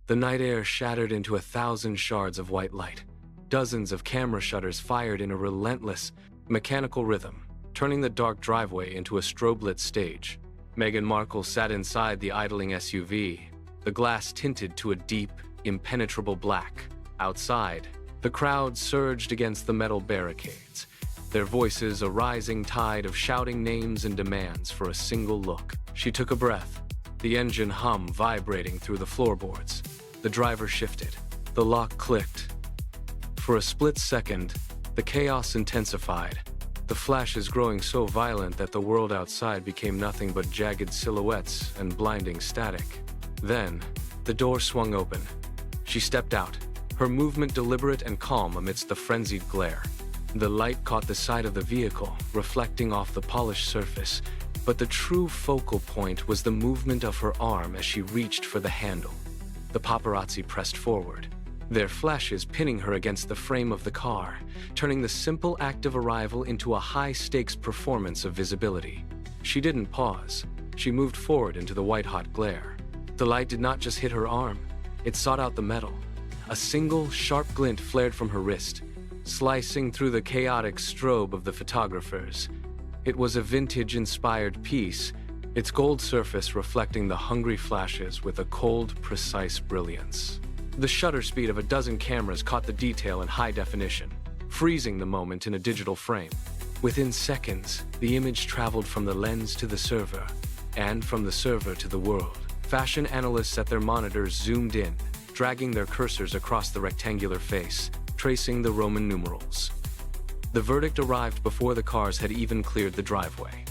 The night air shattered into 1,000 shards of white light. Dozens of camera shutters fired in a relentless, mechanical rhythm, turning the dark driveway into a strobe-lit stage. Meghan Markle sat inside the idling SUV, the glass tinted to a deep, impenetrable black. Outside, the crowd surged against the metal barricades, their voices a rising tide of shouting names and demands for a single look. She took a breath, the engine hum vibrating through the floorboards. The driver shifted. The lock clicked. For a split second, the chaos intensified, the flashes growing so violent that the world outside became nothing but jagged silhouettes and blinding static. Then, the door swung open. She stepped out, her movement deliberate and calm amidst the frenzied glare. The light caught the side of the vehicle, reflecting off the polished surface, but the true focal point was the movement of her arm as she reached for the handle. The paparazzi pressed forward, their flashes pinning her against the frame of the car, turning the simple act of arrival into a high-stakes performance of visibility. She didn't pause. She moved forward into the white-hot glare. The light did not just hit her arm, it sought out the metal. A single, sharp glint flared from her wrist, slicing through the chaotic strobe of the photographers. It was a vintage-inspired piece, its gold surface reflecting the hungry flashes with a cold, precise brilliance. The shutter speed of a dozen cameras caught the detail in high definition, freezing the moment in a digital frame. Within seconds, the image traveled from the lens to the server, and from the server to the world. Fashion analysts at their monitors zoomed in, dragging their cursors across the rectangular face, tracing the Roman numerals. The verdict arrived before the cars had even cleared the driveway.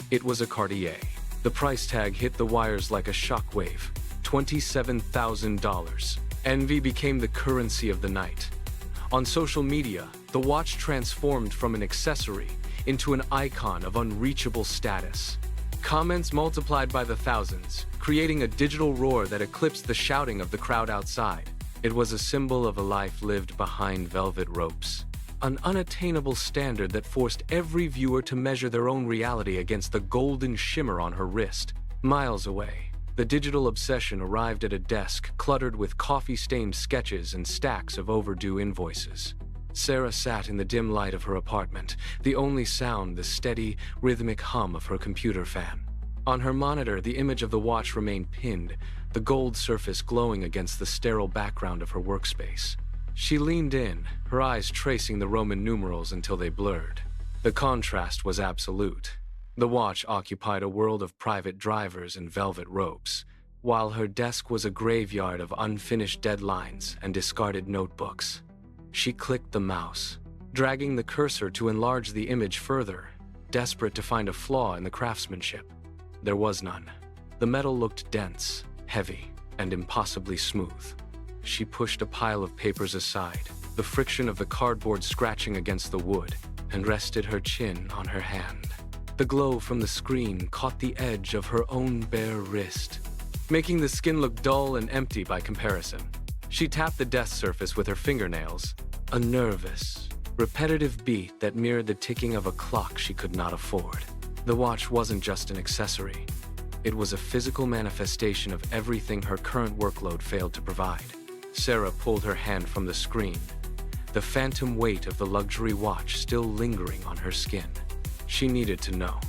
It was a Cartier. The price tag hit the wires like a shockwave, $27,000. Envy became the currency of the night. On social media, the watch transformed from an accessory into an icon of unreachable status. Comments multiplied by the thousands, creating a digital roar that eclipsed the shouting of the crowd outside. It was a symbol of a life lived behind velvet ropes, an unattainable standard that forced every viewer to measure their own reality against the golden shimmer on her wrist. Miles away, the digital obsession arrived at a desk cluttered with coffee-stained sketches and stacks of overdue invoices. Sarah sat in the dim light of her apartment, the only sound the steady, rhythmic hum of her computer fan. On her monitor, the image of the watch remained pinned, the gold surface glowing against the sterile background of her workspace. She leaned in, her eyes tracing the Roman numerals until they blurred. The contrast was absolute. The watch occupied a world of private drivers and velvet ropes, while her desk was a graveyard of unfinished deadlines and discarded notebooks. She clicked the mouse, dragging the cursor to enlarge the image further, desperate to find a flaw in the craftsmanship. There was none. The metal looked dense, heavy, and impossibly smooth. She pushed a pile of papers aside, the friction of the cardboard scratching against the wood, and rested her chin on her hand. The glow from the screen caught the edge of her own bare wrist, making the skin look dull and empty by comparison. She tapped the desk surface with her fingernails, a nervous, repetitive beat that mirrored the ticking of a clock she could not afford. The watch wasn't just an accessory. It was a physical manifestation of everything her current workload failed to provide. Sarah pulled her hand from the screen, the phantom weight of the luxury watch still lingering on her skin. She needed to know.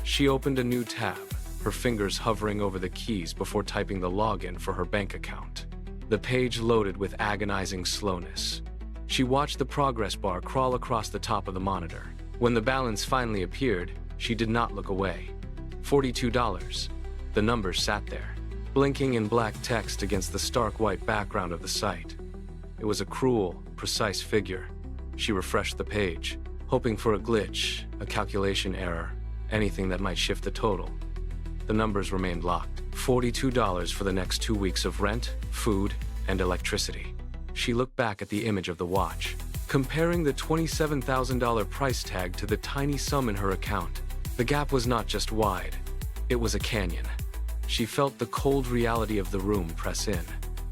She opened a new tab, her fingers hovering over the keys before typing the login for her bank account. The page loaded with agonizing slowness. She watched the progress bar crawl across the top of the monitor. When the balance finally appeared, she did not look away. $42. The number sat there, blinking in black text against the stark white background of the site. It was a cruel, precise figure. She refreshed the page, hoping for a glitch, a calculation error, anything that might shift the total. The numbers remained locked. $42 for the next 2 weeks of rent, food, and electricity. She looked back at the image of the watch, comparing the $27,000 price tag to the tiny sum in her account. The gap was not just wide, it was a canyon. She felt the cold reality of the room press in.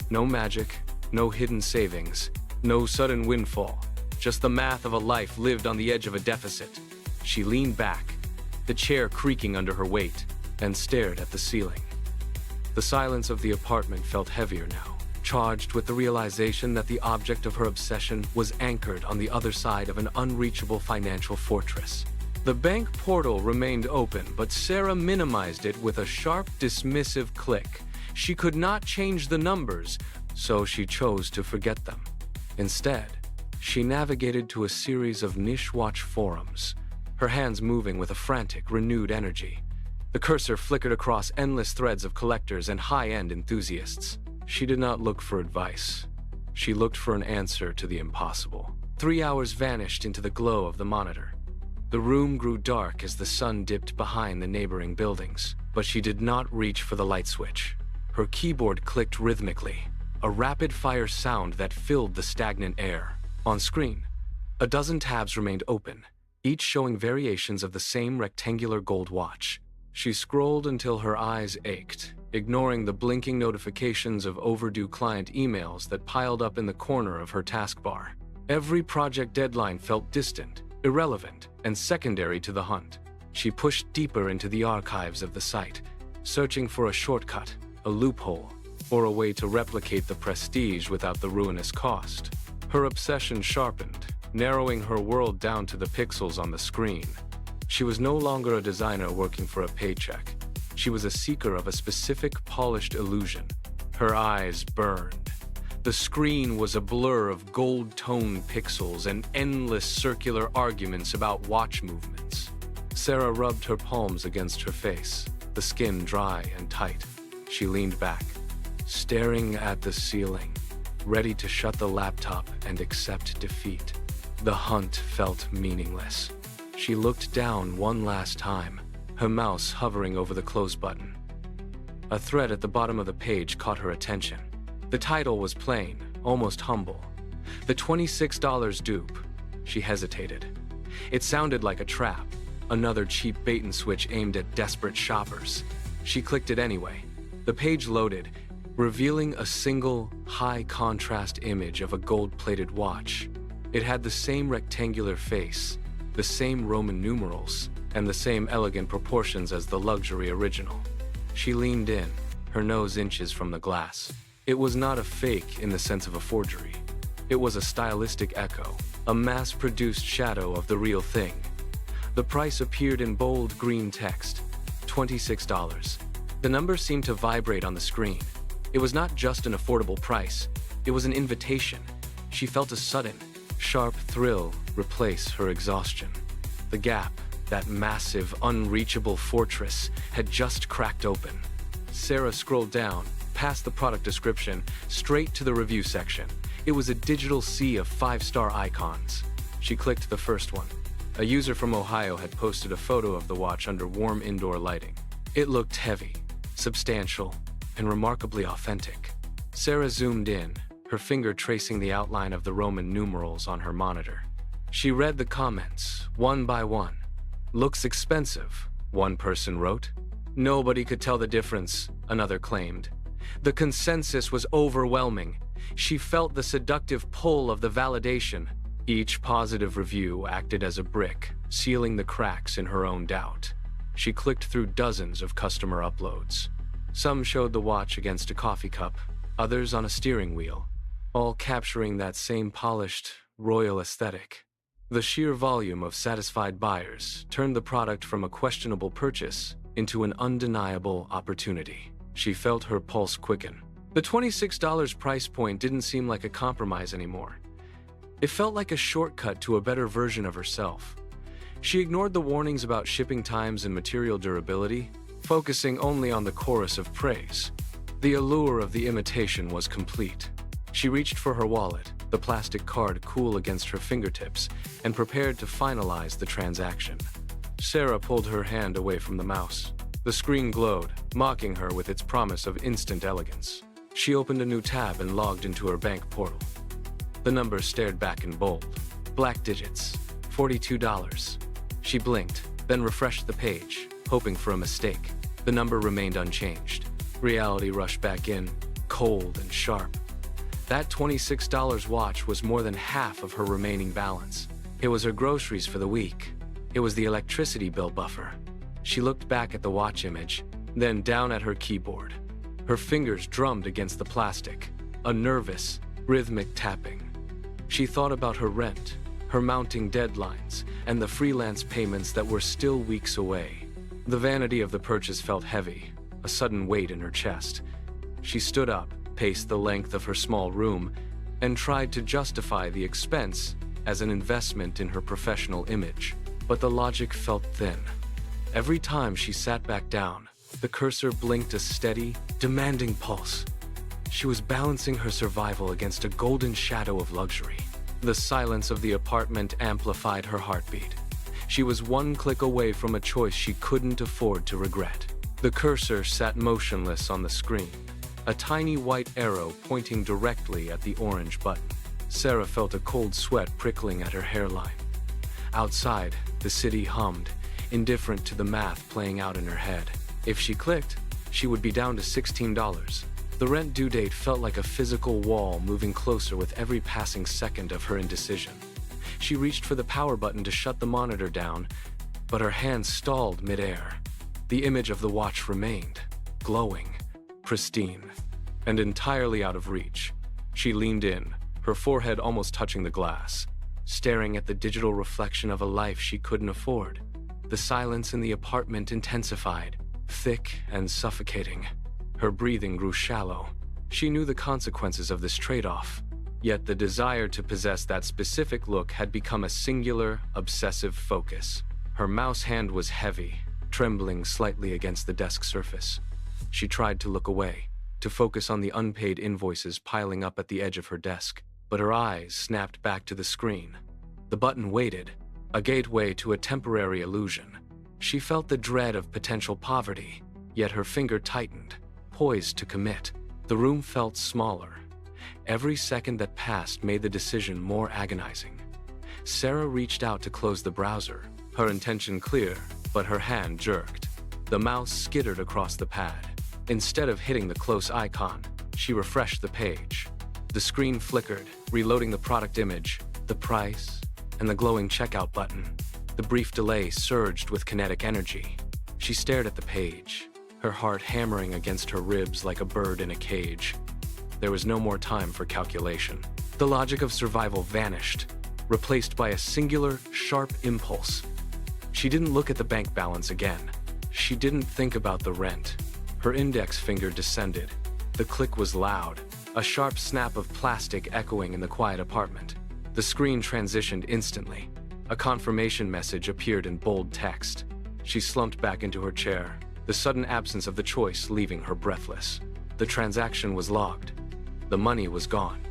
No magic, no hidden savings, no sudden windfall, just the math of a life lived on the edge of a deficit. She leaned back, the chair creaking under her weight, and stared at the ceiling. The silence of the apartment felt heavier now, charged with the realization that the object of her obsession was anchored on the other side of an unreachable financial fortress. The bank portal remained open, but Sarah minimized it with a sharp, dismissive click. She could not change the numbers, so she chose to forget them. Instead, she navigated to a series of niche watch forums, her hands moving with a frantic, renewed energy. The cursor flickered across endless threads of collectors and high-end enthusiasts. She did not look for advice. She looked for an answer to the impossible. 3 hours vanished into the glow of the monitor. The room grew dark as the sun dipped behind the neighboring buildings, but she did not reach for the light switch. Her keyboard clicked rhythmically, a rapid-fire sound that filled the stagnant air. On screen, a dozen tabs remained open, each showing variations of the same rectangular gold watch. She scrolled until her eyes ached, ignoring the blinking notifications of overdue client emails that piled up in the corner of her taskbar. Every project deadline felt distant, irrelevant, and secondary to the hunt. She pushed deeper into the archives of the site, searching for a shortcut, a loophole, or a way to replicate the prestige without the ruinous cost. Her obsession sharpened, narrowing her world down to the pixels on the screen. She was no longer a designer working for a paycheck. She was a seeker of a specific polished illusion. Her eyes burned. The screen was a blur of gold-toned pixels and endless circular arguments about watch movements. Sarah rubbed her palms against her face, the skin dry and tight. She leaned back, staring at the ceiling, ready to shut the laptop and accept defeat. The hunt felt meaningless. She looked down one last time, her mouse hovering over the close button. A thread at the bottom of the page caught her attention. The title was plain, almost humble. The $26 dupe. She hesitated. It sounded like a trap, another cheap bait-and-switch aimed at desperate shoppers. She clicked it anyway. The page loaded, revealing a single, high-contrast image of a gold-plated watch. It had the same rectangular face, the same Roman numerals, and the same elegant proportions as the luxury original. She leaned in, her nose inches from the glass. It was not a fake in the sense of a forgery. It was a stylistic echo, a mass-produced shadow of the real thing. The price appeared in bold green text, $26. The number seemed to vibrate on the screen. It was not just an affordable price, it was an invitation. She felt a sudden, sharp thrill replace her exhaustion. The gap, that massive, unreachable fortress, had just cracked open. Sarah scrolled down, past the product description, straight to the review section. It was a digital sea of 5-star icons. She clicked the first one. A user from Ohio had posted a photo of the watch under warm indoor lighting. It looked heavy, substantial, and remarkably authentic. Sarah zoomed in, her finger tracing the outline of the Roman numerals on her monitor. She read the comments, one by one. "Looks expensive," one person wrote. "Nobody could tell the difference," another claimed. The consensus was overwhelming. She felt the seductive pull of the validation. Each positive review acted as a brick, sealing the cracks in her own doubt. She clicked through dozens of customer uploads. Some showed the watch against a coffee cup, others on a steering wheel, all capturing that same polished, royal aesthetic. The sheer volume of satisfied buyers turned the product from a questionable purchase into an undeniable opportunity. She felt her pulse quicken. The $26 price point didn't seem like a compromise anymore. It felt like a shortcut to a better version of herself. She ignored the warnings about shipping times and material durability, focusing only on the chorus of praise. The allure of the imitation was complete. She reached for her wallet, the plastic card cool against her fingertips, and prepared to finalize the transaction. Sarah pulled her hand away from the mouse. The screen glowed, mocking her with its promise of instant elegance. She opened a new tab and logged into her bank portal. The number stared back in bold. Black digits, $42. She blinked, then refreshed the page, hoping for a mistake. The number remained unchanged. Reality rushed back in, cold and sharp. That $26 watch was more than half of her remaining balance. It was her groceries for the week. It was the electricity bill buffer. She looked back at the watch image, then down at her keyboard. Her fingers drummed against the plastic, a nervous, rhythmic tapping. She thought about her rent, her mounting deadlines, and the freelance payments that were still weeks away. The vanity of the purchase felt heavy, a sudden weight in her chest. She stood up, paced the length of her small room, and tried to justify the expense as an investment in her professional image. But the logic felt thin. Every time she sat back down, the cursor blinked a steady, demanding pulse. She was balancing her survival against a golden shadow of luxury. The silence of the apartment amplified her heartbeat. She was one click away from a choice she couldn't afford to regret. The cursor sat motionless on the screen, a tiny white arrow pointing directly at the orange button. Sarah felt a cold sweat prickling at her hairline. Outside, the city hummed, indifferent to the math playing out in her head. If she clicked, she would be down to $16. The rent due date felt like a physical wall moving closer with every passing second of her indecision. She reached for the power button to shut the monitor down, but her hand stalled midair. The image of the watch remained, glowing, pristine, and entirely out of reach. She leaned in, her forehead almost touching the glass, staring at the digital reflection of a life she couldn't afford. The silence in the apartment intensified, thick and suffocating. Her breathing grew shallow. She knew the consequences of this trade-off, yet the desire to possess that specific look had become a singular, obsessive focus. Her mouse hand was heavy, trembling slightly against the desk surface. She tried to look away, to focus on the unpaid invoices piling up at the edge of her desk, but her eyes snapped back to the screen. The button waited, a gateway to a temporary illusion. She felt the dread of potential poverty, yet her finger tightened, poised to commit. The room felt smaller. Every second that passed made the decision more agonizing. Sarah reached out to close the browser, her intention clear, but her hand jerked. The mouse skittered across the pad. Instead of hitting the close icon, she refreshed the page. The screen flickered, reloading the product image, the price, and the glowing checkout button. The brief delay surged with kinetic energy. She stared at the page, her heart hammering against her ribs like a bird in a cage. There was no more time for calculation. The logic of survival vanished, replaced by a singular, sharp impulse. She didn't look at the bank balance again. She didn't think about the rent. Her index finger descended. The click was loud, a sharp snap of plastic echoing in the quiet apartment. The screen transitioned instantly. A confirmation message appeared in bold text. She slumped back into her chair, the sudden absence of the choice leaving her breathless. The transaction was logged. The money was gone.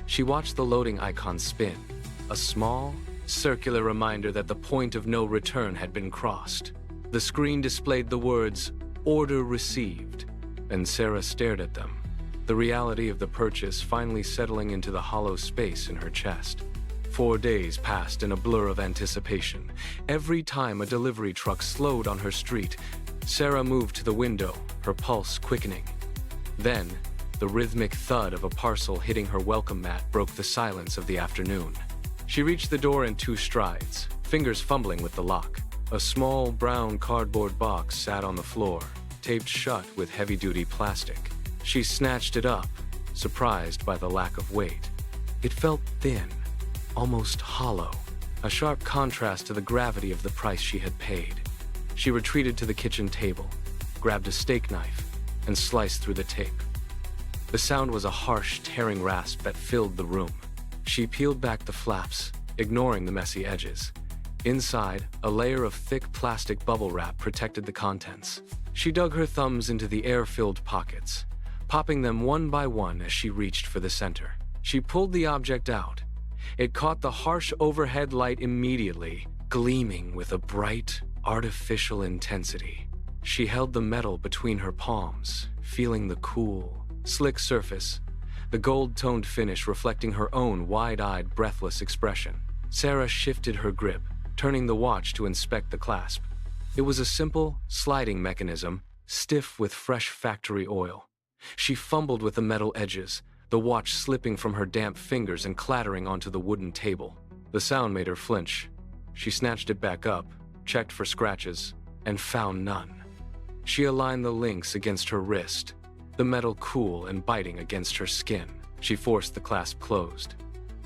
She watched the loading icon spin, a small, circular reminder that the point of no return had been crossed. The screen displayed the words, "Order received," and Sarah stared at them, the reality of the purchase finally settling into the hollow space in her chest. 4 days passed in a blur of anticipation. Every time a delivery truck slowed on her street, Sarah moved to the window, her pulse quickening. Then, the rhythmic thud of a parcel hitting her welcome mat broke the silence of the afternoon. She reached the door in 2 strides, fingers fumbling with the lock. A small brown cardboard box sat on the floor, taped shut with heavy-duty plastic. She snatched it up, surprised by the lack of weight. It felt thin, almost hollow, a sharp contrast to the gravity of the price she had paid. She retreated to the kitchen table, grabbed a steak knife, and sliced through the tape. The sound was a harsh, tearing rasp that filled the room. She peeled back the flaps, ignoring the messy edges. Inside, a layer of thick plastic bubble wrap protected the contents. She dug her thumbs into the air-filled pockets, popping them one by one as she reached for the center. She pulled the object out. It caught the harsh overhead light immediately, gleaming with a bright, artificial intensity. She held the metal between her palms, feeling the cool, slick surface, the gold-toned finish reflecting her own wide-eyed, breathless expression. Sarah shifted her grip, turning the watch to inspect the clasp. It was a simple, sliding mechanism, stiff with fresh factory oil. She fumbled with the metal edges, the watch slipping from her damp fingers and clattering onto the wooden table. The sound made her flinch. She snatched it back up, checked for scratches, and found none. She aligned the links against her wrist, the metal cool and biting against her skin. She forced the clasp closed.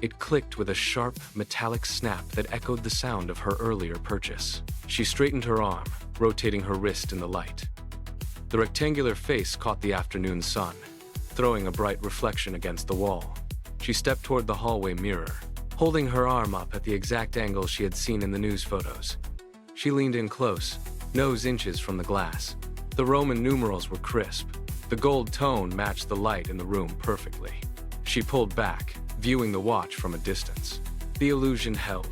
It clicked with a sharp, metallic snap that echoed the sound of her earlier purchase. She straightened her arm, rotating her wrist in the light. The rectangular face caught the afternoon sun, throwing a bright reflection against the wall. She stepped toward the hallway mirror, holding her arm up at the exact angle she had seen in the news photos. She leaned in close, nose inches from the glass. The Roman numerals were crisp. The gold tone matched the light in the room perfectly. She pulled back, viewing the watch from a distance. The illusion held.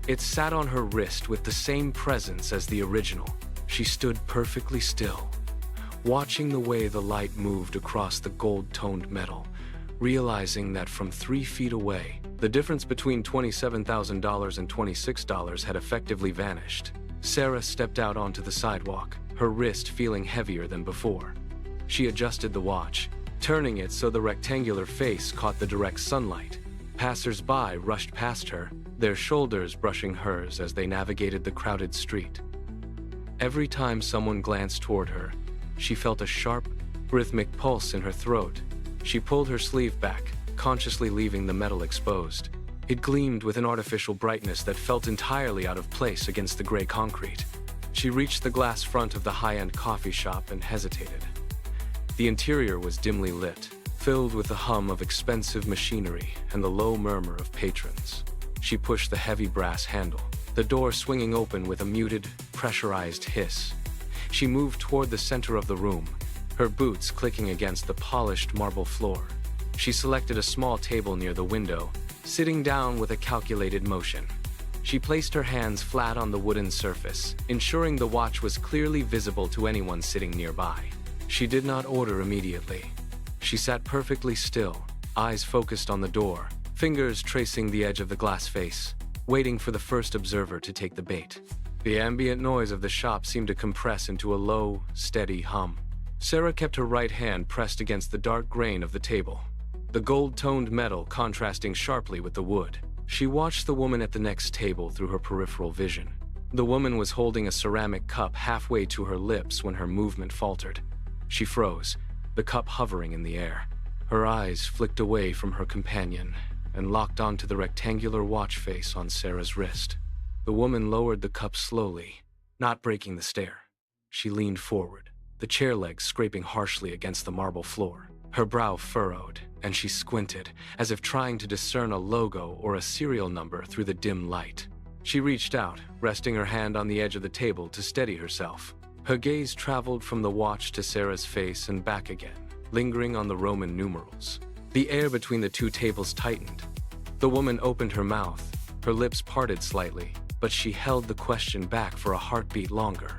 It sat on her wrist with the same presence as the original. She stood perfectly still, watching the way the light moved across the gold-toned metal, realizing that from 3 feet away, the difference between $27,000 and $26 had effectively vanished. Sarah stepped out onto the sidewalk, her wrist feeling heavier than before. She adjusted the watch, turning it so the rectangular face caught the direct sunlight. Passers-by rushed past her, their shoulders brushing hers as they navigated the crowded street. Every time someone glanced toward her, she felt a sharp, rhythmic pulse in her throat. She pulled her sleeve back, consciously leaving the metal exposed. It gleamed with an artificial brightness that felt entirely out of place against the gray concrete. She reached the glass front of the high-end coffee shop and hesitated. The interior was dimly lit, filled with the hum of expensive machinery and the low murmur of patrons. She pushed the heavy brass handle, the door swinging open with a muted, pressurized hiss. She moved toward the center of the room, her boots clicking against the polished marble floor. She selected a small table near the window, sitting down with a calculated motion. She placed her hands flat on the wooden surface, ensuring the watch was clearly visible to anyone sitting nearby. She did not order immediately. She sat perfectly still, eyes focused on the door, fingers tracing the edge of the glass face, waiting for the first observer to take the bait. The ambient noise of the shop seemed to compress into a low, steady hum. Sarah kept her right hand pressed against the dark grain of the table, the gold-toned metal contrasting sharply with the wood. She watched the woman at the next table through her peripheral vision. The woman was holding a ceramic cup halfway to her lips when her movement faltered. She froze, the cup hovering in the air. Her eyes flicked away from her companion and locked onto the rectangular watch face on Sarah's wrist. The woman lowered the cup slowly, not breaking the stare. She leaned forward, the chair legs scraping harshly against the marble floor. Her brow furrowed, and she squinted, as if trying to discern a logo or a serial number through the dim light. She reached out, resting her hand on the edge of the table to steady herself. Her gaze traveled from the watch to Sarah's face and back again, lingering on the Roman numerals. The air between the two tables tightened. The woman opened her mouth, her lips parted slightly, but she held the question back for a heartbeat longer.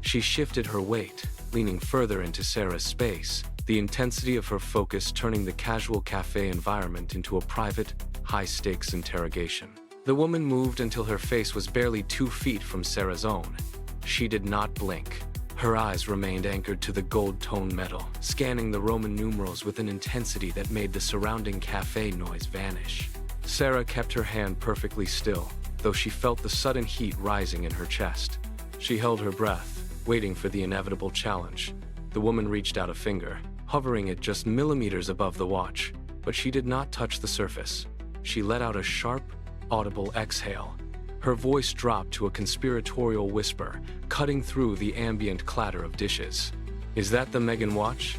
She shifted her weight, leaning further into Sarah's space, the intensity of her focus turning the casual cafe environment into a private, high-stakes interrogation. The woman moved until her face was barely 2 feet from Sarah's own. She did not blink. Her eyes remained anchored to the gold-toned metal, scanning the Roman numerals with an intensity that made the surrounding cafe noise vanish. Sarah kept her hand perfectly still, though she felt the sudden heat rising in her chest. She held her breath, waiting for the inevitable challenge. The woman reached out a finger, hovering it just millimeters above the watch, but she did not touch the surface. She let out a sharp, audible exhale. Her voice dropped to a conspiratorial whisper, cutting through the ambient clatter of dishes. "Is that the Meghan watch?"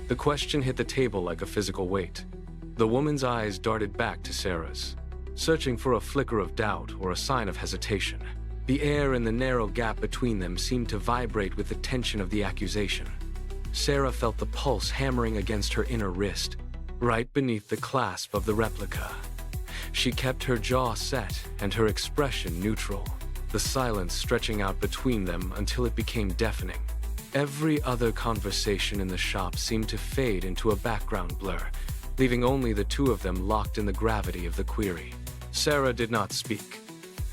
The question hit the table like a physical weight. The woman's eyes darted back to Sarah's, searching for a flicker of doubt or a sign of hesitation. The air in the narrow gap between them seemed to vibrate with the tension of the accusation. Sarah felt the pulse hammering against her inner wrist, right beneath the clasp of the replica. She kept her jaw set and her expression neutral, the silence stretching out between them until it became deafening. Every other conversation in the shop seemed to fade into a background blur, leaving only the two of them locked in the gravity of the query. Sarah did not speak.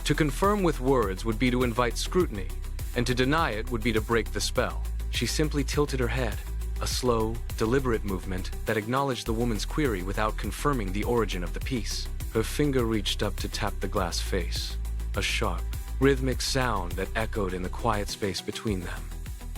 To confirm with words would be to invite scrutiny, and to deny it would be to break the spell. She simply tilted her head, a slow, deliberate movement that acknowledged the woman's query without confirming the origin of the piece. Her finger reached up to tap the glass face, a sharp, rhythmic sound that echoed in the quiet space between them.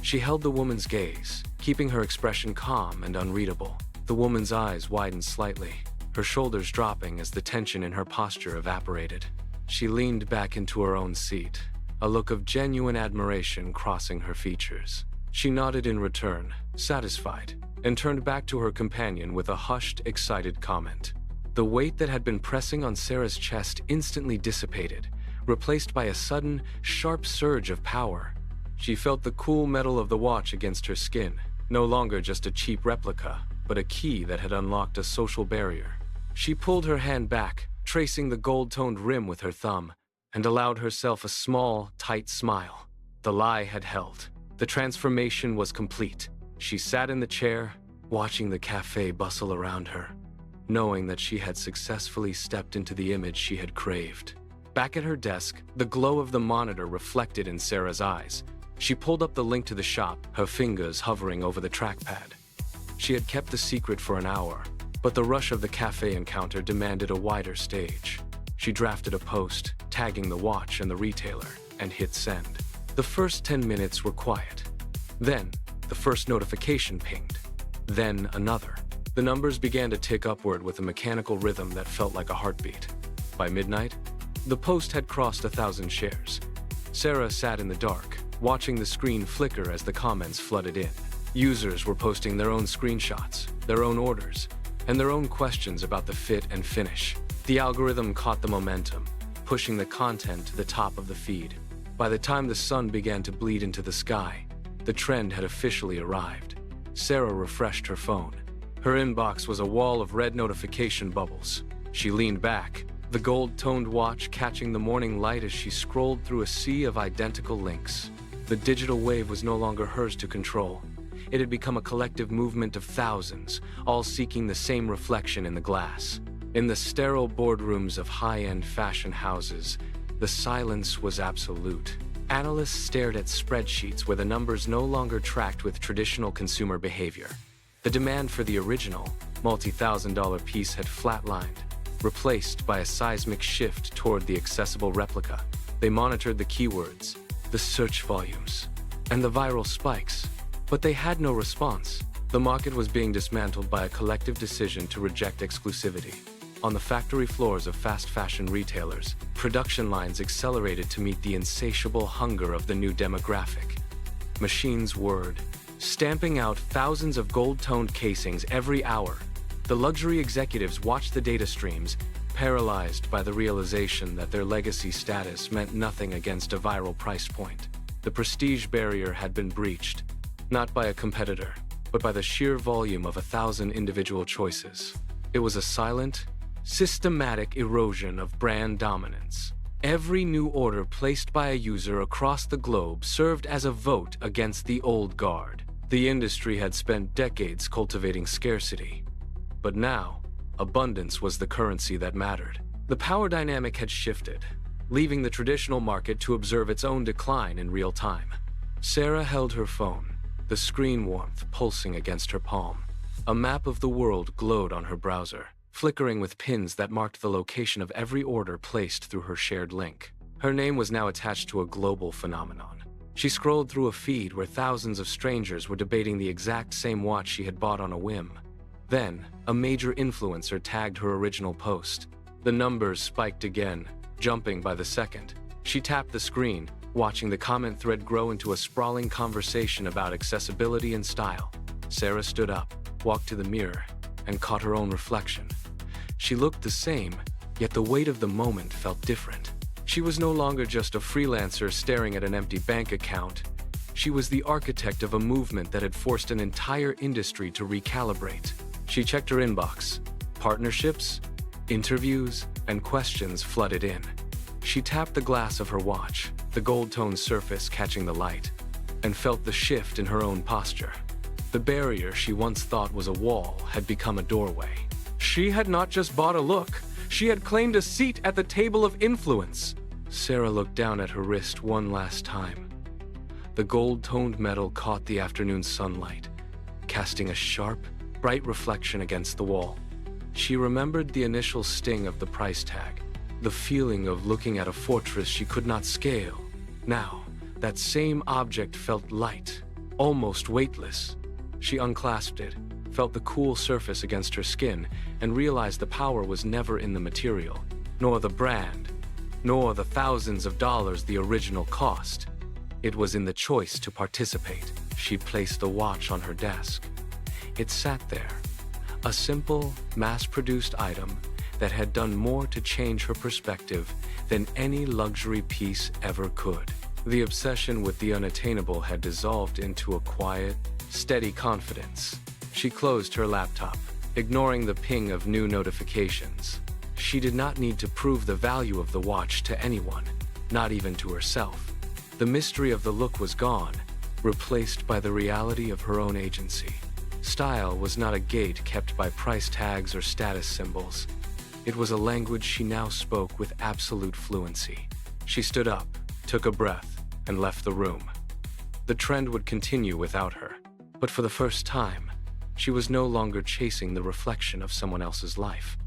She held the woman's gaze, keeping her expression calm and unreadable. The woman's eyes widened slightly, her shoulders dropping as the tension in her posture evaporated. She leaned back into her own seat, a look of genuine admiration crossing her features. She nodded in return, satisfied, and turned back to her companion with a hushed, excited comment. The weight that had been pressing on Sarah's chest instantly dissipated, replaced by a sudden, sharp surge of power. She felt the cool metal of the watch against her skin, no longer just a cheap replica, but a key that had unlocked a social barrier. She pulled her hand back, tracing the gold-toned rim with her thumb, and allowed herself a small, tight smile. The lie had held. The transformation was complete. She sat in the chair, watching the cafe bustle around her, knowing that she had successfully stepped into the image she had craved. Back at her desk, the glow of the monitor reflected in Sarah's eyes. She pulled up the link to the shop, her fingers hovering over the trackpad. She had kept the secret for an hour, but the rush of the cafe encounter demanded a wider stage. She drafted a post, tagging the watch and the retailer, and hit send. The first 10 minutes were quiet. Then, the first notification pinged. Then another. The numbers began to tick upward with a mechanical rhythm that felt like a heartbeat. By midnight, the post had crossed 1,000 shares. Sarah sat in the dark, watching the screen flicker as the comments flooded in. Users were posting their own screenshots, their own orders, and their own questions about the fit and finish. The algorithm caught the momentum, pushing the content to the top of the feed. By the time the sun began to bleed into the sky, the trend had officially arrived. Sarah refreshed her phone. Her inbox was a wall of red notification bubbles. She leaned back, the gold-toned watch catching the morning light as she scrolled through a sea of identical links. The digital wave was no longer hers to control. It had become a collective movement of thousands, all seeking the same reflection in the glass. In the sterile boardrooms of high-end fashion houses, the silence was absolute. Analysts stared at spreadsheets where the numbers no longer tracked with traditional consumer behavior. The demand for the original, multi-thousand-dollar piece had flatlined, replaced by a seismic shift toward the accessible replica. They monitored the keywords, the search volumes, and the viral spikes, but they had no response. The market was being dismantled by a collective decision to reject exclusivity. On the factory floors of fast fashion retailers, production lines accelerated to meet the insatiable hunger of the new demographic. Machines whirred, stamping out thousands of gold-toned casings every hour. The luxury executives watched the data streams, paralyzed by the realization that their legacy status meant nothing against a viral price point. The prestige barrier had been breached, not by a competitor, but by the sheer volume of 1,000 individual choices. It was a silent, systematic erosion of brand dominance. Every new order placed by a user across the globe served as a vote against the old guard. The industry had spent decades cultivating scarcity, but now, abundance was the currency that mattered. The power dynamic had shifted, leaving the traditional market to observe its own decline in real time. Sarah held her phone, the screen warmth pulsing against her palm. A map of the world glowed on her browser, flickering with pins that marked the location of every order placed through her shared link. Her name was now attached to a global phenomenon. She scrolled through a feed where thousands of strangers were debating the exact same watch she had bought on a whim. Then, a major influencer tagged her original post. The numbers spiked again, jumping by the second. She tapped the screen, watching the comment thread grow into a sprawling conversation about accessibility and style. Sarah stood up, walked to the mirror, and caught her own reflection. She looked the same, yet the weight of the moment felt different. She was no longer just a freelancer staring at an empty bank account. She was the architect of a movement that had forced an entire industry to recalibrate. She checked her inbox. Partnerships, interviews, and questions flooded in. She tapped the glass of her watch, the gold-toned surface catching the light, and felt the shift in her own posture. The barrier she once thought was a wall had become a doorway. She had not just bought a look, she had claimed a seat at the table of influence. Sarah looked down at her wrist one last time. The gold-toned metal caught the afternoon sunlight, casting a sharp, bright reflection against the wall. She remembered the initial sting of the price tag, the feeling of looking at a fortress she could not scale. Now, that same object felt light, almost weightless. She unclasped it, felt the cool surface against her skin, and realized the power was never in the material, nor the brand, nor the thousands of dollars the original cost. It was in the choice to participate. She placed the watch on her desk. It sat there, a simple, mass-produced item that had done more to change her perspective than any luxury piece ever could. The obsession with the unattainable had dissolved into a quiet, steady confidence. She closed her laptop, ignoring the ping of new notifications. She did not need to prove the value of the watch to anyone, not even to herself. The mystery of the look was gone, replaced by the reality of her own agency. Style was not a gate kept by price tags or status symbols. It was a language she now spoke with absolute fluency. She stood up, took a breath, and left the room. The trend would continue without her, but for the first time, she was no longer chasing the reflection of someone else's life.